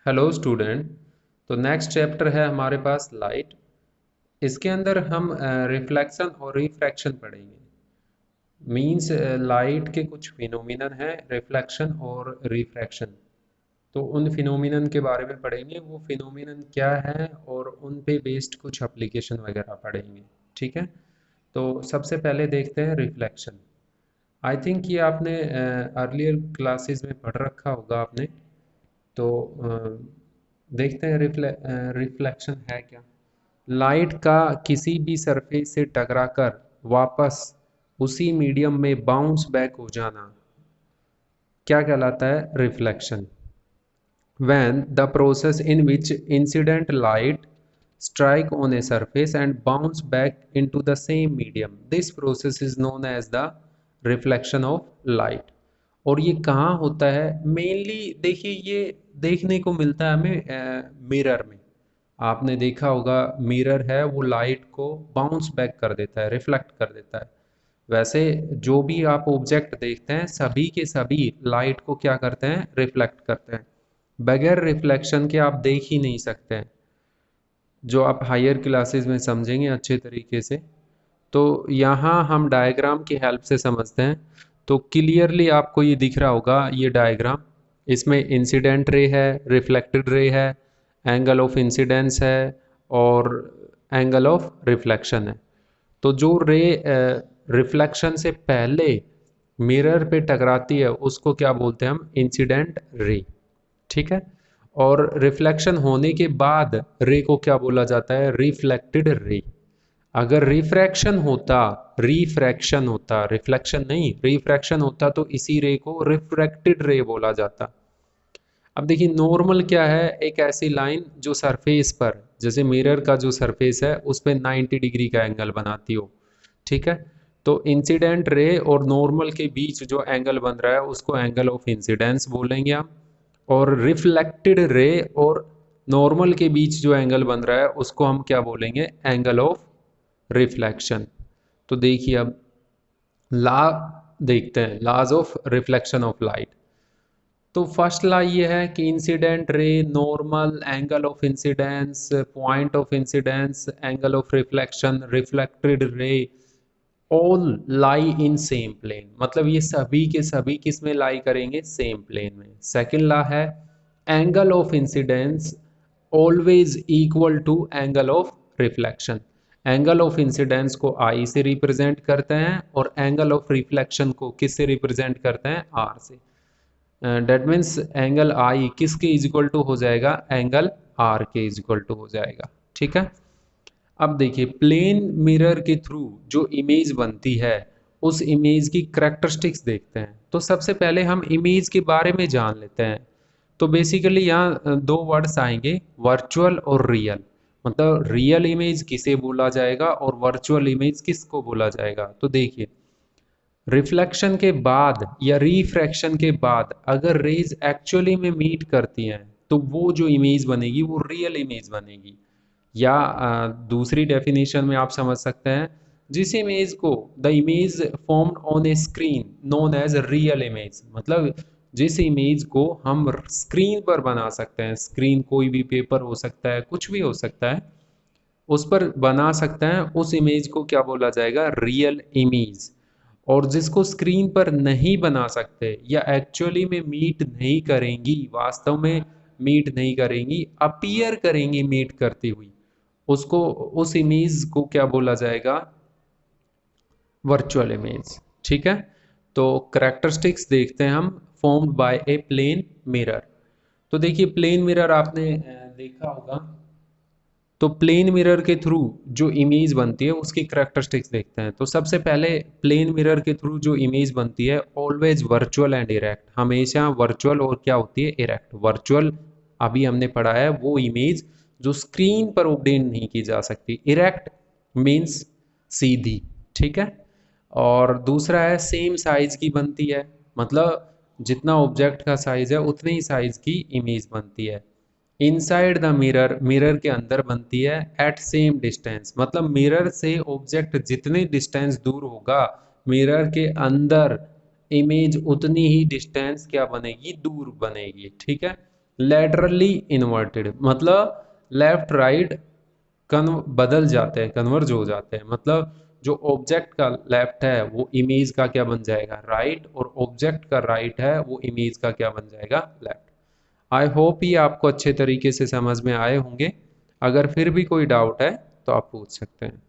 Hello student. तो next chapter है हमारे पास लाइट। इसके अंदर हम रिफ्लेक्शन और रिफ्रैक्शन पढ़ेंगे। मींस लाइट के कुछ फिनोमिनन हैं, रिफ्लेक्शन और रिफ्रैक्शन। तो उन फिनोमिनन के बारे में पढ़ेंगे, वो फिनोमिनन क्या है और उन पे बेस्ड कुछ एप्लीकेशन वगैरह पढ़ेंगे। ठीक है। तो सबसे पहले देखते हैं रिफ्लेक्शन। आई थिंक ये आपने अर्लियर क्लासेस में पढ़ रखा होगा आपने। तो देखते हैं रिफ्लेक्शन है क्या। लाइट का किसी भी सरफेस से टकराकर वापस उसी मीडियम में बाउंस बैक हो जाना क्या कहलाता है? Reflection. when the process in which incident light strike on a surface and bounce back into the same medium, this process is known as the reflection of light। और ये कहाँ होता है मेनली? देखिए, ये देखने को मिलता है हमें मिरर में। आपने देखा होगा मिरर है वो लाइट को बाउंस बैक कर देता है, रिफ्लेक्ट कर देता है। वैसे जो भी आप ऑब्जेक्ट देखते हैं सभी के सभी लाइट को क्या करते हैं? रिफ्लेक्ट करते हैं। बगैर रिफ्लेक्शन के आप देख ही नहीं सकते हैं, जो आप हायर क्लासेस में समझेंगे अच्छे तरीके से। तो यहाँ हम डायग्राम की हेल्प से समझते हैं। तो क्लियरली आपको ये दिख रहा होगा, ये डायग्राम। इसमें इंसिडेंट रे है, रिफ्लेक्टेड रे है, एंगल ऑफ इंसिडेंस है और एंगल ऑफ रिफ्लेक्शन है। तो जो रे रिफ्लेक्शन से पहले मिरर पे टकराती है उसको क्या बोलते हैं हम? Incident ray. ठीक है। और रिफ्लेक्शन होने के बाद रे को क्या बोला जाता है? Reflected ray. अगर रिफ्रैक्शन होता, रिफ्लेक्शन नहीं, रिफ्रैक्शन होता तो इसी रे को रिफ्रैक्टेड रे बोला जाता। अब देखिए नॉर्मल क्या है? एक ऐसी लाइन जो सरफेस पर, जैसे मिरर का जो सरफेस है उस पर 90 डिग्री का एंगल बनाती हो। ठीक है। तो इंसिडेंट रे और नॉर्मल के बीच जो एंगल बन रहा है उसको एंगल ऑफ इंसिडेंस बोलेंगे हम। और रिफ्लेक्टेड रे और नॉर्मल के बीच जो एंगल बन रहा है उसको हम क्या बोलेंगे? Angle of reflection. तो देखिए अब ला देखते हैं, laws of reflection of light. तो फर्स्ट लॉ ये है कि incident ray, normal, angle of incidence, point of incidence, angle of reflection, reflected ray, all lie in same plane. मतलब ये सभी के सभी किस में लाई करेंगे? सेम प्लेन में। सेकंड लॉ है angle of incidence always equal to angle of reflection. Angle of incidence को आई से रिप्रेजेंट करते हैं और एंगल ऑफ रिफ्लेक्शन को किस से रिप्रेजेंट करते हैं? आर से। डेट मीन्स एंगल आई किसके इज इक्वल टू हो जाएगा? एंगल आर के इज इक्वल टू हो जाएगा। ठीक है। अब देखिए प्लेन मिरर के थ्रू जो इमेज बनती है उस इमेज की करैक्टरिस्टिक्स देखते हैं। तो सबसे पहले हम इमेज के बारे में जान लेते हैं। तो बेसिकली यहाँ दो वर्ड्स आएंगे, वर्चुअल और रियल। मतलब रियल इमेज किसे बोला जाएगा और वर्चुअल इमेज किसको बोला जाएगा? तो देखिए रिफ्लेक्शन के बाद या रिफ्रैक्शन के बाद अगर रेज एक्चुअली में मीट करती हैं तो वो जो इमेज बनेगी वो रियल इमेज बनेगी। या दूसरी डेफिनेशन में आप समझ सकते हैं, जिस इमेज को the image formed on a screen known as real image. मतलब जिस इमेज को हम स्क्रीन पर बना सकते हैं, स्क्रीन कोई भी पेपर हो सकता है, कुछ भी हो सकता है, उस पर बना सकते हैं, उस इमेज को क्या बोला जाएगा? Real image. और जिसको स्क्रीन पर नहीं बना सकते या एक्चुअली में मीट नहीं करेंगी, वास्तव में मीट नहीं करेंगी, अपीयर करेंगी मीट करती हुई, उसको, उस इमेज को क्या बोला जाएगा? Virtual image. ठीक है। तो करेक्टरिस्टिक्स देखते हैं हम, formed by a plane mirror. तो देखिए प्लेन मिरर आपने देखा होगा। तो प्लेन मिरर के थ्रू जो इमेज बनती है उसकी करैक्टरिस्टिक्स देखते हैं। तो सबसे पहले प्लेन मिरर के थ्रू जो इमेज बनती है ऑलवेज वर्चुअल एंड इरेक्ट, हमेशा वर्चुअल और क्या होती है? इरेक्ट। वर्चुअल अभी हमने पढ़ा है वो इमेज जो स्क्रीन पर ऑब्टेन नहीं की जा सकती। इरेक्ट मीन्स सीधी। ठीक है। और दूसरा है सेम साइज की बनती है, मतलब जितना ऑब्जेक्ट का साइज है उतनी ही साइज की इमेज बनती है। इनसाइड द मिरर, मिरर के अंदर बनती है एट सेम डिस्टेंस। मतलब मिरर से ऑब्जेक्ट जितने डिस्टेंस दूर होगा, मिरर के अंदर इमेज उतनी ही डिस्टेंस क्या बनेगी? दूर बनेगी। ठीक है। लेटरली इन्वर्टेड मतलब लेफ्ट राइट बदल जाते हैं, कन्वर्ज हो जाते हैं। मतलब जो ऑब्जेक्ट का लेफ्ट है वो इमेज का क्या बन जाएगा, राइट, और ऑब्जेक्ट का राइट है वो इमेज का क्या बन जाएगा, लेफ्ट। आई होप ये आपको अच्छे तरीके से समझ में आए होंगे। अगर फिर भी कोई डाउट है तो आप पूछ सकते हैं।